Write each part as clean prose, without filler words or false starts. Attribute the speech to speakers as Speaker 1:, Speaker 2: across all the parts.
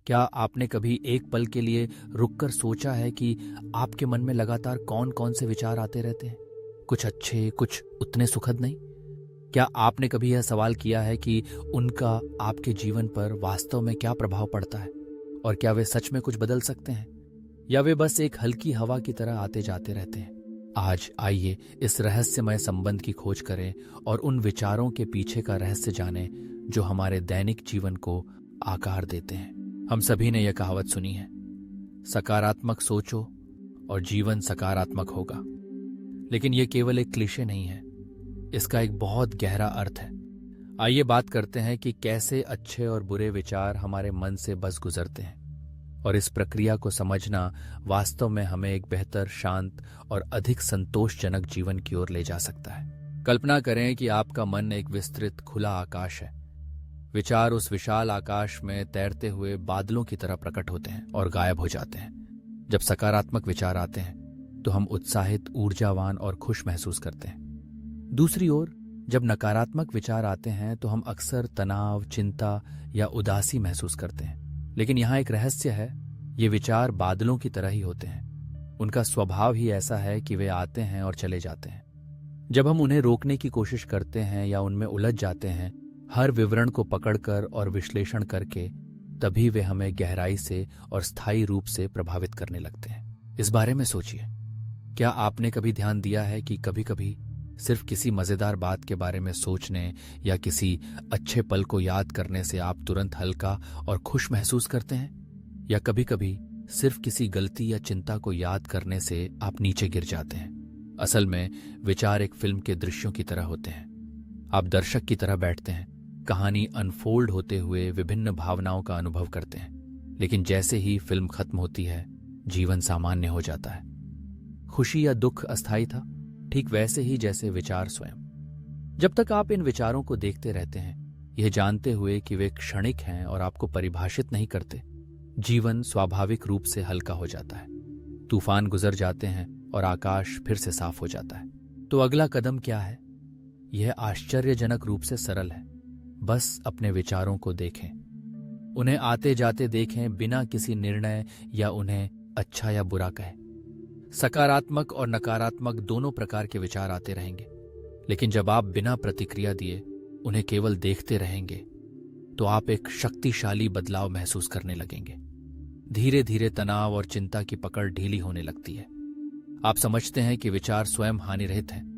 Speaker 1: क्या आपने कभी एक पल के लिए रुककर सोचा है कि आपके मन में लगातार कौन कौन से विचार आते रहते हैं? कुछ अच्छे, कुछ उतने सुखद नहीं। क्या आपने कभी यह सवाल किया है कि उनका आपके जीवन पर वास्तव में क्या प्रभाव पड़ता है, और क्या वे सच में कुछ बदल सकते हैं, या वे बस एक हल्की हवा की तरह आते जाते रहते हैं? आज आइए इस रहस्यमय संबंध की खोज करें और उन विचारों के पीछे का रहस्य जानें जो हमारे दैनिक जीवन को आकार देते हैं। हम सभी ने यह कहावत सुनी है, सकारात्मक सोचो और जीवन सकारात्मक होगा। लेकिन यह केवल एक क्लीशे नहीं है, इसका एक बहुत गहरा अर्थ है। आइए बात करते हैं कि कैसे अच्छे और बुरे विचार हमारे मन से बस गुजरते हैं, और इस प्रक्रिया को समझना वास्तव में हमें एक बेहतर, शांत और अधिक संतोषजनक जीवन की ओर ले जा सकता है। कल्पना करें कि आपका मन एक विस्तृत खुला आकाश है। विचार उस विशाल आकाश में तैरते हुए बादलों की तरह प्रकट होते हैं और गायब हो जाते हैं। जब सकारात्मक विचार आते हैं तो हम उत्साहित, ऊर्जावान और खुश महसूस करते हैं। दूसरी ओर जब नकारात्मक विचार आते हैं तो हम अक्सर तनाव, चिंता या उदासी महसूस करते हैं। लेकिन यहाँ एक रहस्य है, ये विचार बादलों की तरह ही होते हैं। उनका स्वभाव ही ऐसा है कि वे आते हैं और चले जाते हैं। जब हम उन्हें रोकने की कोशिश करते हैं या उनमें उलझ जाते हैं, हर विवरण को पकड़कर और विश्लेषण करके, तभी वे हमें गहराई से और स्थायी रूप से प्रभावित करने लगते हैं। इस बारे में सोचिए, क्या आपने कभी ध्यान दिया है कि कभी कभी सिर्फ किसी मजेदार बात के बारे में सोचने या किसी अच्छे पल को याद करने से आप तुरंत हल्का और खुश महसूस करते हैं, या कभी कभी सिर्फ किसी गलती या चिंता को याद करने से आप नीचे गिर जाते हैं? असल में विचार एक फिल्म के दृश्यों की तरह होते हैं। आप दर्शक की तरह बैठते हैं, कहानी अनफोल्ड होते हुए विभिन्न भावनाओं का अनुभव करते हैं। लेकिन जैसे ही फिल्म खत्म होती है, जीवन सामान्य हो जाता है। खुशी या दुख अस्थायी था, ठीक वैसे ही जैसे विचार स्वयं। जब तक आप इन विचारों को देखते रहते हैं, यह जानते हुए कि वे क्षणिक हैं और आपको परिभाषित नहीं करते, जीवन स्वाभाविक रूप से हल्का हो जाता है। तूफान गुजर जाते हैं और आकाश फिर से साफ हो जाता है। तो अगला कदम क्या है? यह आश्चर्यजनक रूप से सरल है। बस अपने विचारों को देखें, उन्हें आते जाते देखें, बिना किसी निर्णय या उन्हें अच्छा या बुरा कहें। सकारात्मक और नकारात्मक दोनों प्रकार के विचार आते रहेंगे, लेकिन जब आप बिना प्रतिक्रिया दिए उन्हें केवल देखते रहेंगे, तो आप एक शक्तिशाली बदलाव महसूस करने लगेंगे। धीरे धीरे तनाव और चिंता की पकड़ ढीली होने लगती है। आप समझते हैं कि विचार स्वयं हानिरहित हैं।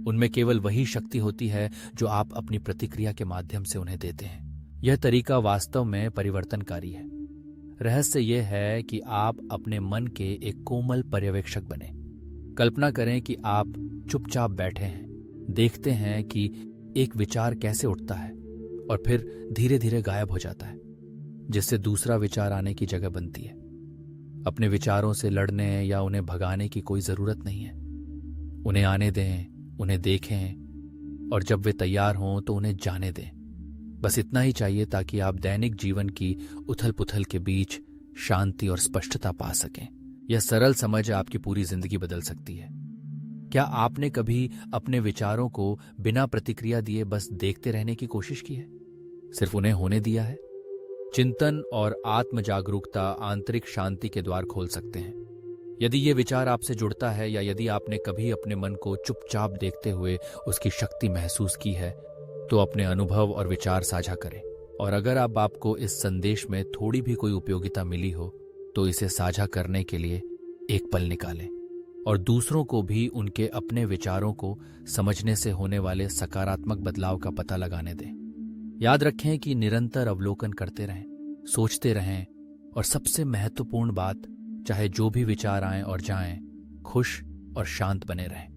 Speaker 1: उनमें केवल वही शक्ति होती है जो आप अपनी प्रतिक्रिया के माध्यम से उन्हें देते हैं। यह तरीका वास्तव में परिवर्तनकारी है। रहस्य यह है कि आप अपने मन के एक कोमल पर्यवेक्षक बने। कल्पना करें कि आप चुपचाप बैठे हैं, देखते हैं कि एक विचार कैसे उठता है और फिर धीरे धीरे गायब हो जाता है, जिससे दूसरा विचार आने की जगह बनती है। अपने विचारों से लड़ने या उन्हें भगाने की कोई जरूरत नहीं है। उन्हें आने दें, उन्हें देखें, और जब वे तैयार हों तो उन्हें जाने दें। बस इतना ही चाहिए ताकि आप दैनिक जीवन की उथल पुथल के बीच शांति और स्पष्टता पा सकें। यह सरल समझ आपकी पूरी जिंदगी बदल सकती है। क्या आपने कभी अपने विचारों को बिना प्रतिक्रिया दिए बस देखते रहने की कोशिश की है? सिर्फ उन्हें होने दिया है? चिंतन और आत्म जागरूकता आंतरिक शांति के द्वार खोल सकते हैं। यदि ये विचार आपसे जुड़ता है, या यदि आपने कभी अपने मन को चुपचाप देखते हुए उसकी शक्ति महसूस की है, तो अपने अनुभव और विचार साझा करें। और अगर अब आपको इस संदेश में थोड़ी भी कोई उपयोगिता मिली हो, तो इसे साझा करने के लिए एक पल निकालें और दूसरों को भी उनके अपने विचारों को समझने से होने वाले सकारात्मक बदलाव का पता लगाने दें। याद रखें कि निरंतर अवलोकन करते रहें, सोचते रहें, और सबसे महत्वपूर्ण बात, चाहे जो भी विचार आएं और जाएं, खुश और शांत बने रहें।